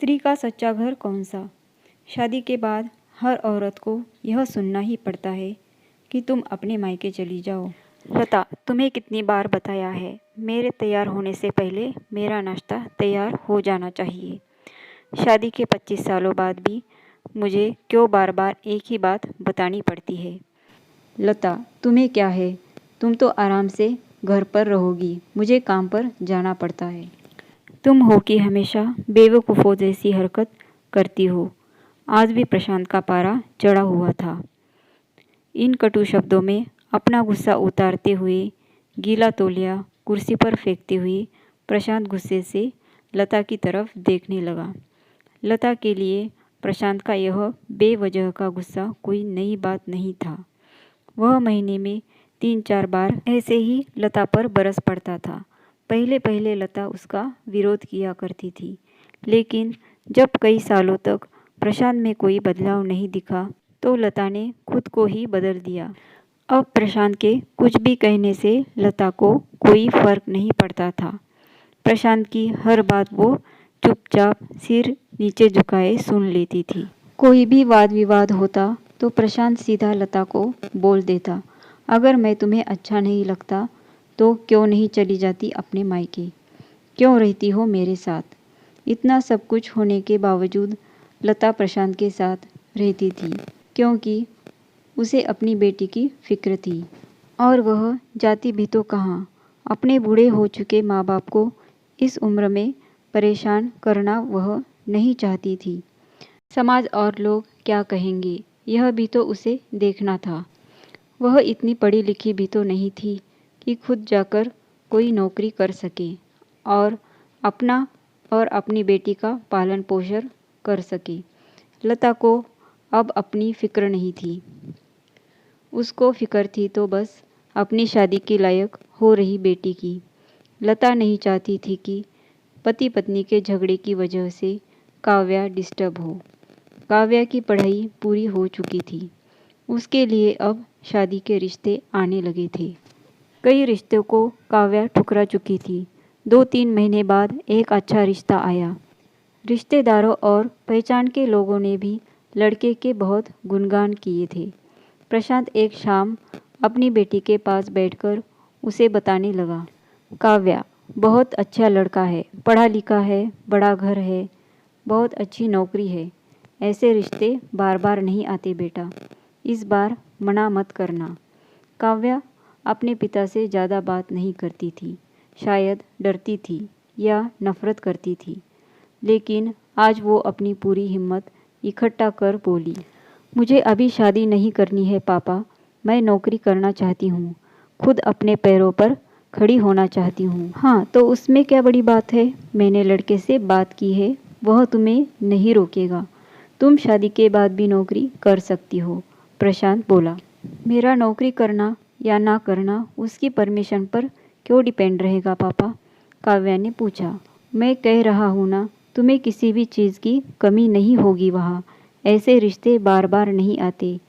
स्त्री का सच्चा घर कौन सा? शादी के बाद हर औरत को यह सुनना ही पड़ता है कि तुम अपने मायके चली जाओ। लता, तुम्हें कितनी बार बताया है, मेरे तैयार होने से पहले मेरा नाश्ता तैयार हो जाना चाहिए। शादी के 25 सालों बाद भी मुझे क्यों बार बार एक ही बात बतानी पड़ती है? लता, तुम्हें क्या है? तुम तो आराम से घर पर रहोगी, मुझे काम पर जाना पड़ता है। तुम हो कि हमेशा बेवकूफ़ों जैसी हरकत करती हो। आज भी प्रशांत का पारा चढ़ा हुआ था। इन कटु शब्दों में अपना गुस्सा उतारते हुए, गीला तौलिया कुर्सी पर फेंकते हुए प्रशांत गुस्से से लता की तरफ देखने लगा। लता के लिए प्रशांत का यह बेवजह का गुस्सा कोई नई बात नहीं था। वह महीने में 3-4 बार ऐसे ही लता पर बरस पड़ता था। पहले पहले लता उसका विरोध किया करती थी, लेकिन जब कई सालों तक प्रशांत में कोई बदलाव नहीं दिखा तो लता ने खुद को ही बदल दिया। अब प्रशांत के कुछ भी कहने से लता को कोई फर्क नहीं पड़ता था। प्रशांत की हर बात वो चुपचाप सिर नीचे झुकाए सुन लेती थी। कोई भी वाद विवाद होता तो प्रशांत सीधा लता को बोल देता, अगर मैं तुम्हें अच्छा नहीं लगता तो क्यों नहीं चली जाती अपने मायके? क्यों रहती हो मेरे साथ? इतना सब कुछ होने के बावजूद लता प्रशांत के साथ रहती थी क्योंकि उसे अपनी बेटी की फिक्र थी। और वह जाती भी तो कहाँ? अपने बूढ़े हो चुके माँ बाप को इस उम्र में परेशान करना वह नहीं चाहती थी। समाज और लोग क्या कहेंगे, यह भी तो उसे देखना था। वह इतनी पढ़ी लिखी भी तो नहीं थी कि खुद जाकर कोई नौकरी कर सके और अपना और अपनी बेटी का पालन पोषण कर सके। लता को अब अपनी फिक्र नहीं थी। उसको फिक्र थी तो बस अपनी शादी के लायक हो रही बेटी की। लता नहीं चाहती थी कि पति पत्नी के झगड़े की वजह से काव्या डिस्टर्ब हो। काव्या की पढ़ाई पूरी हो चुकी थी। उसके लिए अब शादी के रिश्ते आने लगे थे। कई रिश्तों को काव्या ठुकरा चुकी थी। 2-3 महीने बाद एक अच्छा रिश्ता आया। रिश्तेदारों और पहचान के लोगों ने भी लड़के के बहुत गुणगान किए थे। प्रशांत एक शाम अपनी बेटी के पास बैठकर उसे बताने लगा, काव्या बहुत अच्छा लड़का है, पढ़ा लिखा है, बड़ा घर है, बहुत अच्छी नौकरी है। ऐसे रिश्ते बार बार नहीं आते बेटा, इस बार मना मत करना। काव्या अपने पिता से ज़्यादा बात नहीं करती थी, शायद डरती थी या नफरत करती थी, लेकिन आज वो अपनी पूरी हिम्मत इकट्ठा कर बोली, मुझे अभी शादी नहीं करनी है पापा, मैं नौकरी करना चाहती हूँ, खुद अपने पैरों पर खड़ी होना चाहती हूँ। हाँ तो उसमें क्या बड़ी बात है, मैंने लड़के से बात की है, वह तुम्हें नहीं रोकेगा, तुम शादी के बाद भी नौकरी कर सकती हो। प्रशांत बोला, मेरा नौकरी करना या ना करना उसकी परमिशन पर क्यों डिपेंड रहेगा पापा? काव्या ने पूछा। मैं कह रहा हूँ ना, तुम्हें किसी भी चीज़ की कमी नहीं होगी वहाँ। ऐसे रिश्ते बार बार नहीं आते,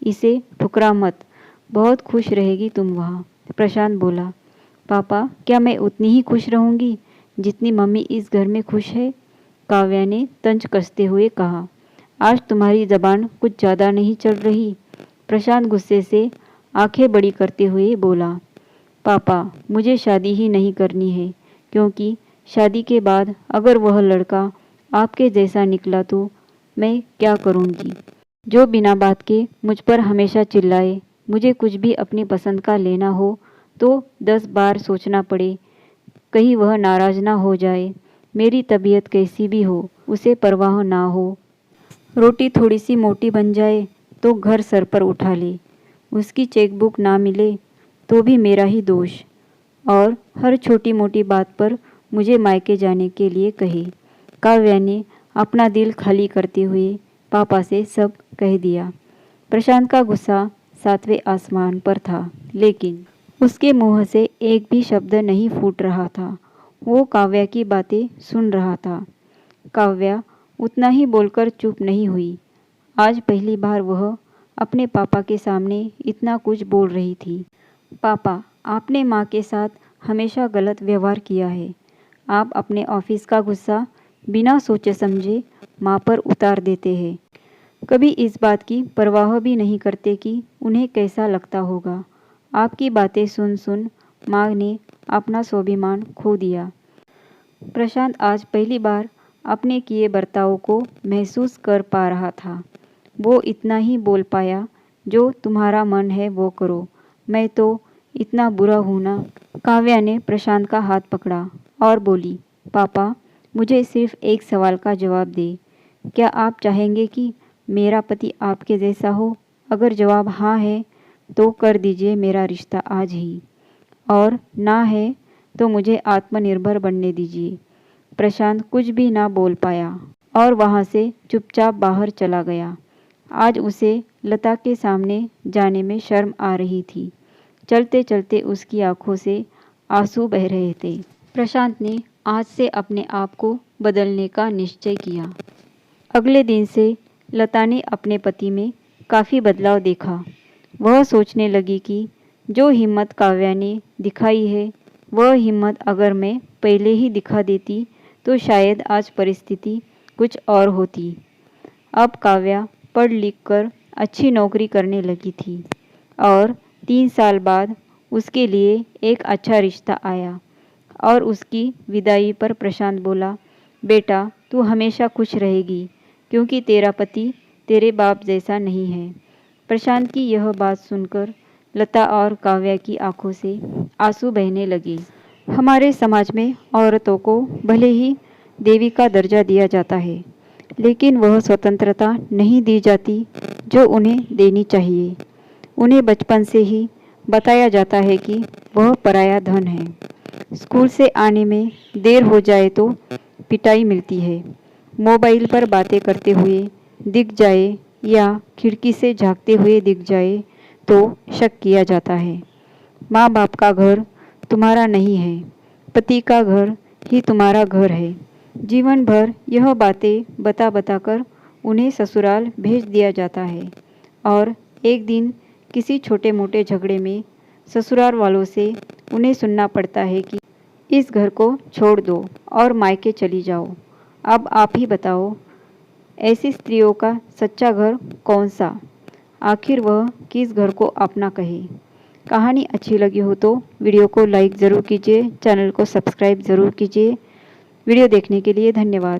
इसे ठुकरा मत, बहुत खुश रहेगी तुम वहाँ। प्रशांत बोला, पापा क्या मैं उतनी ही खुश रहूँगी जितनी मम्मी इस घर में खुश है? काव्या ने तंज कसते हुए कहा, आज तुम्हारी ज़बान कुछ ज़्यादा नहीं चल रही? प्रशांत गुस्से से आंखें बड़ी करते हुए बोला, पापा मुझे शादी ही नहीं करनी है, क्योंकि शादी के बाद अगर वह लड़का आपके जैसा निकला तो मैं क्या करूँगी? जो बिना बात के मुझ पर हमेशा चिल्लाए, मुझे कुछ भी अपनी पसंद का लेना हो तो 10 बार सोचना पड़े, कहीं वह नाराज़ ना हो जाए, मेरी तबीयत कैसी भी हो उसे परवाह ना हो, रोटी थोड़ी सी मोटी बन जाए तो घर सर पर उठा ले, उसकी चेकबुक ना मिले तो भी मेरा ही दोष, और हर छोटी मोटी बात पर मुझे मायके जाने के लिए कहे। काव्या ने अपना दिल खाली करते हुए पापा से सब कह दिया। प्रशांत का गुस्सा 7वें आसमान पर था, लेकिन उसके मुंह से एक भी शब्द नहीं फूट रहा था। वो काव्या की बातें सुन रहा था। काव्या उतना ही बोलकर चुप नहीं हुई। आज पहली बार वह अपने पापा के सामने इतना कुछ बोल रही थी। पापा, आपने माँ के साथ हमेशा गलत व्यवहार किया है। आप अपने ऑफिस का गुस्सा बिना सोचे समझे माँ पर उतार देते हैं। कभी इस बात की परवाह भी नहीं करते कि उन्हें कैसा लगता होगा। आपकी बातें सुन सुन माँ ने अपना स्वाभिमान खो दिया। प्रशांत आज पहली बार अपने किए बर्ताव को महसूस कर पा रहा था। वो इतना ही बोल पाया, जो तुम्हारा मन है वो करो, मैं तो इतना बुरा हूँ ना। काव्या ने प्रशांत का हाथ पकड़ा और बोली, पापा मुझे सिर्फ एक सवाल का जवाब दे। क्या आप चाहेंगे कि मेरा पति आपके जैसा हो? अगर जवाब हाँ है तो कर दीजिए मेरा रिश्ता आज ही, और ना है तो मुझे आत्मनिर्भर बनने दीजिए। प्रशांत कुछ भी ना बोल पाया और वहाँ से चुपचाप बाहर चला गया। आज उसे लता के सामने जाने में शर्म आ रही थी। चलते चलते उसकी आंखों से आंसू बह रहे थे। प्रशांत ने आज से अपने आप को बदलने का निश्चय किया। अगले दिन से लता ने अपने पति में काफ़ी बदलाव देखा। वह सोचने लगी कि जो हिम्मत काव्या ने दिखाई है, वह हिम्मत अगर मैं पहले ही दिखा देती तो शायद आज परिस्थिति कुछ और होती। अब काव्या पढ़ लिख कर अच्छी नौकरी करने लगी थी और 3 साल बाद उसके लिए एक अच्छा रिश्ता आया। और उसकी विदाई पर प्रशांत बोला, बेटा तू हमेशा खुश रहेगी क्योंकि तेरा पति तेरे बाप जैसा नहीं है। प्रशांत की यह बात सुनकर लता और काव्या की आंखों से आंसू बहने लगे। हमारे समाज में औरतों को भले ही देवी का दर्जा दिया जाता है, लेकिन वह स्वतंत्रता नहीं दी जाती जो उन्हें देनी चाहिए। उन्हें बचपन से ही बताया जाता है कि वह पराया धन है। स्कूल से आने में देर हो जाए तो पिटाई मिलती है। मोबाइल पर बातें करते हुए दिख जाए या खिड़की से झांकते हुए दिख जाए तो शक किया जाता है। माँ बाप का घर तुम्हारा नहीं है, पति का घर ही तुम्हारा घर है। जीवन भर यह बातें बता बता कर उन्हें ससुराल भेज दिया जाता है और एक दिन किसी छोटे मोटे झगड़े में ससुराल वालों से उन्हें सुनना पड़ता है कि इस घर को छोड़ दो और मायके चली जाओ। अब आप ही बताओ, ऐसी स्त्रियों का सच्चा घर कौन सा? आखिर वह किस घर को अपना कहे? कहानी अच्छी लगी हो तो वीडियो को लाइक ज़रूर कीजिए, चैनल को सब्सक्राइब ज़रूर कीजिए। वीडियो देखने के लिए धन्यवाद।